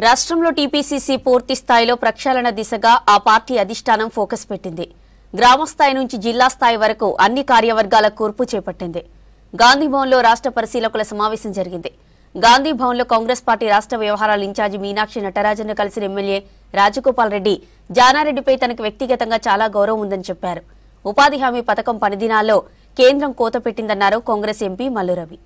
రాష్ట్రంలో టీపీసీసీ పూర్తి స్థాయిలో ప్రక్షాళన దిశగా ఆ పార్టీ అధిష్టానం ఫోకస్ పెట్టింది. గ్రామ స్థాయి నుంచి జిల్లా స్థాయి వరకు అన్ని కార్యవర్గాల కూర్పు చేపట్టింది. గాంధీభవన్లో రాష్ట్ర పరిశీలకుల సమావేశం జరిగింది. గాంధీభవన్లో కాంగ్రెస్ పార్టీ రాష్ట్ర వ్యవహారాల ఇన్ఛార్జి మీనాక్షి నటరాజన్ను కలిసిన ఎమ్మెల్యే రాజగోపాల్ రెడ్డి జానారెడ్డిపై తనకు వ్యక్తిగతంగా చాలా గౌరవం ఉందని చెప్పారు. ఉపాధి హామీ పథకం పనిదినాల్లో కేంద్రం కోత పెట్టిందన్నారు కాంగ్రెస్ ఎంపీ మల్లు రవి.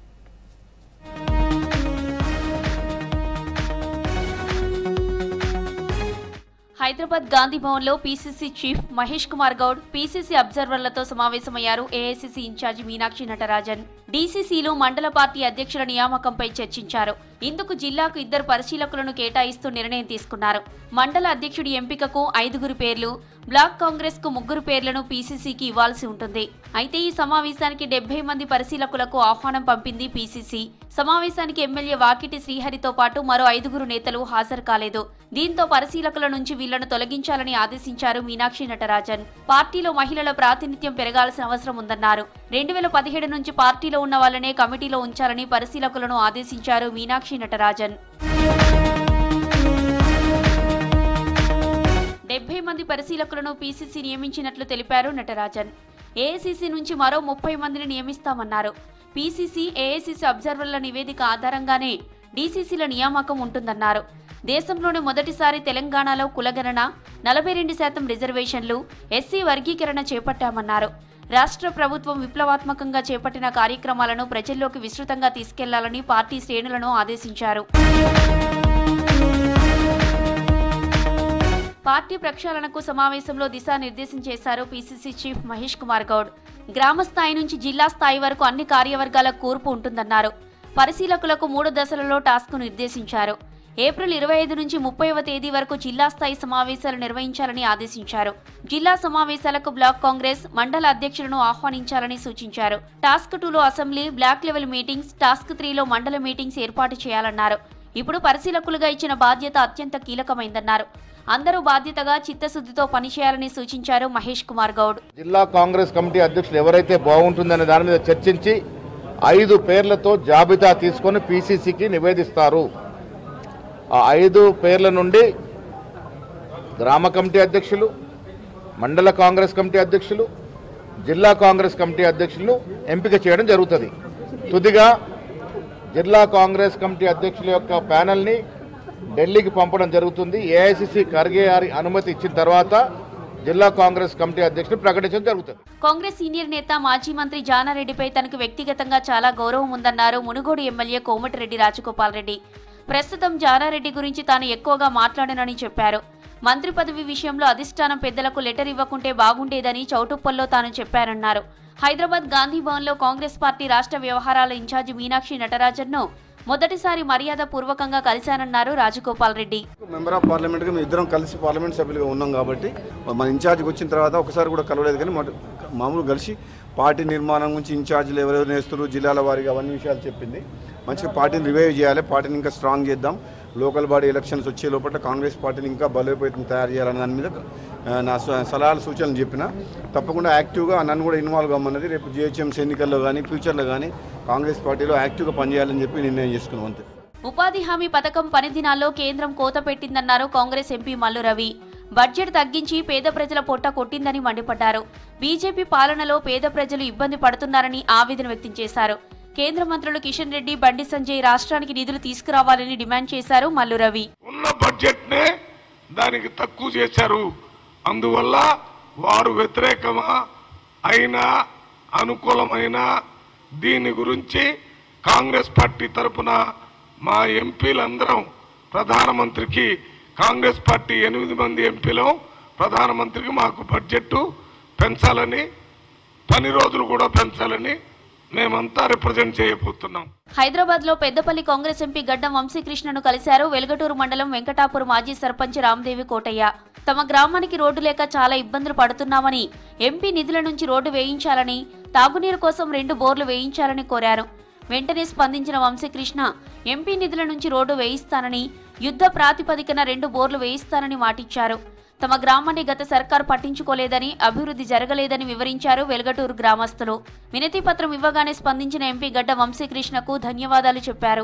హైదరాబాద్ గాంధీభవన్లో PCC chief Mahesh Kumar Goud, PCC అబ్జర్వర్లతో సమావేశమయ్యారు. ఏఐసీసీ ఇన్ఛార్జి మీనాక్షి నటరాజన్ డీసీసీలు మండల పార్టీ అధ్యక్షుల నియామకంపై చర్చించారు. ఇందుకు జిల్లాకు 2 పరిశీలకులను కేటాయిస్తూ నిర్ణయం తీసుకున్నారు. మండల అధ్యక్షుడి ఎంపికకు 5 పేర్లు, బ్లాక్ కాంగ్రెస్ కు 3 పేర్లను పీసీసీకి ఇవ్వాల్సి ఉంటుంది. అయితే ఈ సమావేశానికి 70 మంది పరిశీలకులకు ఆహ్వానం పంపింది పీసీసీ. సమావేశానికి ఎమ్మెల్యే వాకిటి శ్రీహరితో పాటు మరో 5 నేతలు హాజరు కాలేదు. దీంతో పరిశీలకుల నుంచి వీళ్లను తొలగించాలని ఆదేశించారు మీనాక్షి నటరాజన్. పార్టీలో మహిళల ప్రాతినిధ్యం పెరగాల్సిన అవసరం ఉందన్నారు. 2017 నుంచి పార్టీలో ఉన్న వాళ్ళనే కమిటీలో ఉంచాలని పరిశీలకులను ఆదేశించారు మీనాక్షి నటరాజన్. 70 మంది పరిశీలకులను పీసీసీ నియమించినట్లు తెలిపారు నటరాజన్. ఏఐసీసీ నుంచి మరో 30 మందిని నియమిస్తామన్నారు. పీసీసీ, ఏఐసీసీ అబ్జర్వర్ల నివేదిక ఆధారంగానే డీసీసీల నియామకం ఉంటుందన్నారు. దేశంలోనే మొదటిసారి తెలంగాణలో కులగణన, 42% రిజర్వేషన్లు, ఎస్సీ వర్గీకరణ చేపట్టామన్నారు. రాష్ట్ర ప్రభుత్వం విప్లవాత్మకంగా చేపట్టిన కార్యక్రమాలను ప్రజల్లోకి విస్తృతంగా తీసుకెళ్లాలని పార్టీ శ్రేణులను ఆదేశించారు. పార్టీ ప్రక్షాళనకు సమావేశంలో దిశానిర్దేశం చేశారు పీసీసీ చీఫ్ మహేష్ కుమార్ గౌడ్. గ్రామ స్థాయి నుంచి జిల్లా స్థాయి వరకు అన్ని కార్యవర్గాల కూర్పు ఉంటుందన్నారు. పరిశీలకులకు 3 దశలలో టాస్క్ నిర్దేశించారు. ఏప్రిల్ 25 నుంచి 30వ తేదీ వరకు జిల్లా స్థాయి సమావేశాలు నిర్వహించాలని ఆదేశించారు. జిల్లా సమావేశాలకు బ్లాక్ కాంగ్రెస్, మండల అధ్యక్షులను ఆహ్వానించాలని సూచించారు. టాస్క్ 2లో assembly, block level meetings, task 3లో మండల మీటింగ్స్ ఏర్పాటు చేయాలన్నారు. ఇప్పుడు పరిశీలకులుగా ఇచ్చిన బాధ్యత అత్యంత కీలకమైందన్నారు. అందరూ బాధ్యతగా చిత్తశుద్ధితో పనిచేయాలని సూచించారు మహేష్ కుమార్ గౌడ్. జిల్లా కాంగ్రెస్ కమిటీ అధ్యక్షులు ఎవరైతే బాగుంటుందనే దాని మీద చర్చించి 5 పేర్లతో జాబితా తీసుకొని పీసీసీకి నివేదిస్తారు. ఆ 5 పేర్ల నుండి గ్రామ కమిటీ అధ్యక్షులు, మండల కాంగ్రెస్ కమిటీ అధ్యక్షులు, జిల్లా కాంగ్రెస్ కమిటీ అధ్యక్షులను ఎంపిక చేయడం జరుగుతుంది. తుదిగా జిల్లా కాంగ్రెస్ కమిటీ అధ్యక్షుల యొక్క ప్యానెల్ని ఢిల్లీకి పంపడం జరుగుతుంది. ఏఐసీసీ ఖర్గే గారి అనుమతి ఇచ్చిన తర్వాత జిల్లా కాంగ్రెస్ కమిటీ అధ్యక్షులు ప్రకటించడం జరుగుతుంది. కాంగ్రెస్ సీనియర్ నేత, మాజీ మంత్రి జానారెడ్డిపై తనకు వ్యక్తిగతంగా చాలా గౌరవం ఉందన్నారు మునుగోడు ఎమ్మెల్యే కోమటిరెడ్డి రాజగోపాల్ రెడ్డి. ప్రస్తుతం జానారెడ్డి గురించి తాను ఎక్కువగా మాట్లాడనని చెప్పారు. మంత్రి పదవి విషయంలో అధిష్టానం పెద్దలకు లెటర్ ఇవ్వకుంటే బాగుండేదని చౌటుప్పల్లో తాను చెప్పారన్నారు. హైదరాబాద్ గాంధీభవన్లో కాంగ్రెస్ పార్టీ రాష్ట్ర వ్యవహారాల ఇన్ఛార్జి మీనాక్షి నటరాజన్ను మొదటిసారి మర్యాద పూర్వకంగా కలిశానన్నారు రాజగోపాల్ రెడ్డి. మెంబర్ ఆఫ్ పార్లమెంట్గా మేము ఇద్దరం కలిసి పార్లమెంట్ సభ్యులుగా ఉన్నాం కాబట్టి మన ఇన్ఛార్జికి వచ్చిన తర్వాత ఒకసారి కూడా కలవలేదు. కానీ మామూలు కలిసి పార్టీ నిర్మాణం గురించి ఇన్ఛార్జీలు ఎవరెవరు నేస్తారు, జిల్లాల వారికి అవన్నీ విషయాలు చెప్పింది. మంచిగా పార్టీని రివైవ్ చేయాలి, పార్టీని ఇంకా స్ట్రాంగ్ చేద్దాం, లోకల్ బాడీ ఎలక్షన్స్ వచ్చే లోపల కాంగ్రెస్ పార్టీని ఇంకా బలోపేతం తయారు చేయాలనే దాని మీద నా సలహాలు సూచనలు చెప్పిన. తప్పకుండా యాక్టివ్గా నన్ను కూడా ఇన్వాల్వ్ కామన్నది. రేపు జిహెచ్ఎంసీ ఎన్నికల్లో కానీ ఫ్యూచర్లో కానీ కాంగ్రెస్ పార్టీలో యాక్టివ్గా పనిచేయాలని చెప్పి నిర్ణయం చేసుకున్నాం. అంతే. ఉపాధి హామీ పథకం పనిదినాల్లో కేంద్రం కోత పెట్టిందన్నారు కాంగ్రెస్ ఎంపీ మల్లు రవి. బడ్జెట్ తగ్గించి పేద ప్రజల పొట్ట కొట్టిందని మండిపడ్డారు. బీజేపీ పాలనలో పేద ప్రజలు ఇబ్బంది పడుతున్నారని ఆవేదన వ్యక్తం చేశారు. కేంద్ర మంత్రులు కిషన్ రెడ్డి, బండి సంజయ్ రాష్ట్రానికి నిధులు తీసుకురావాలని డిమాండ్ చేశారు మల్లు రవి. ఉన్న బడ్జెట్ నే దానికి తక్కువ చేశారు. అందువల్ల వారు వ్యతిరేకమా అయినా అనుకూలమైన దీని గురించి కాంగ్రెస్ పార్టీ తరఫున మా ఎంపీలందరం ప్రధానమంత్రికి, కాంగ్రెస్ పార్టీ 8 మంది ఎంపీలు ప్రధానమంత్రికి మాకు బడ్జెట్ పెంచాలని, పని రోజులు కూడా పెంచాలని మేమంతా రిప్రజెంట్ చేయబోతున్నాం. హైదరాబాద్ లో పెద్దపల్లి కాంగ్రెస్ ఎంపీ గడ్డం వంశీకృష్ణను కలిశారు. వెలుగటూరు మండలం వెంకటాపూర్ మాజీ సర్పంచ్ రామదేవి కోటయ్య. తమ గ్రామానికి రోడ్డు లేక చాలా ఇబ్బందులు పడుతున్నామని, ఎంపీ నిధుల నుంచి రోడ్డు వేయించాలని, తాగునీరు కోసం 2 బోర్లు వేయించాలని కోరారు. వెంటనే స్పందించిన వంశీకృష్ణ ఎంపీ నిధుల నుంచి రోడ్డు వేయిస్తానని, యుద్ధ ప్రాతిపదికన 2 బోర్లు వేయిస్తానని మాటిచ్చారు. తమ గ్రామాన్ని గత సర్కారు పట్టించుకోలేదని, అభివృద్ధి జరగలేదని వివరించారు వెలుగటూరు గ్రామస్తులు. వినతి పత్రం ఇవ్వగానే స్పందించిన ఎంపీ గడ్డ వంశీకృష్ణకు ధన్యవాదాలు చెప్పారు.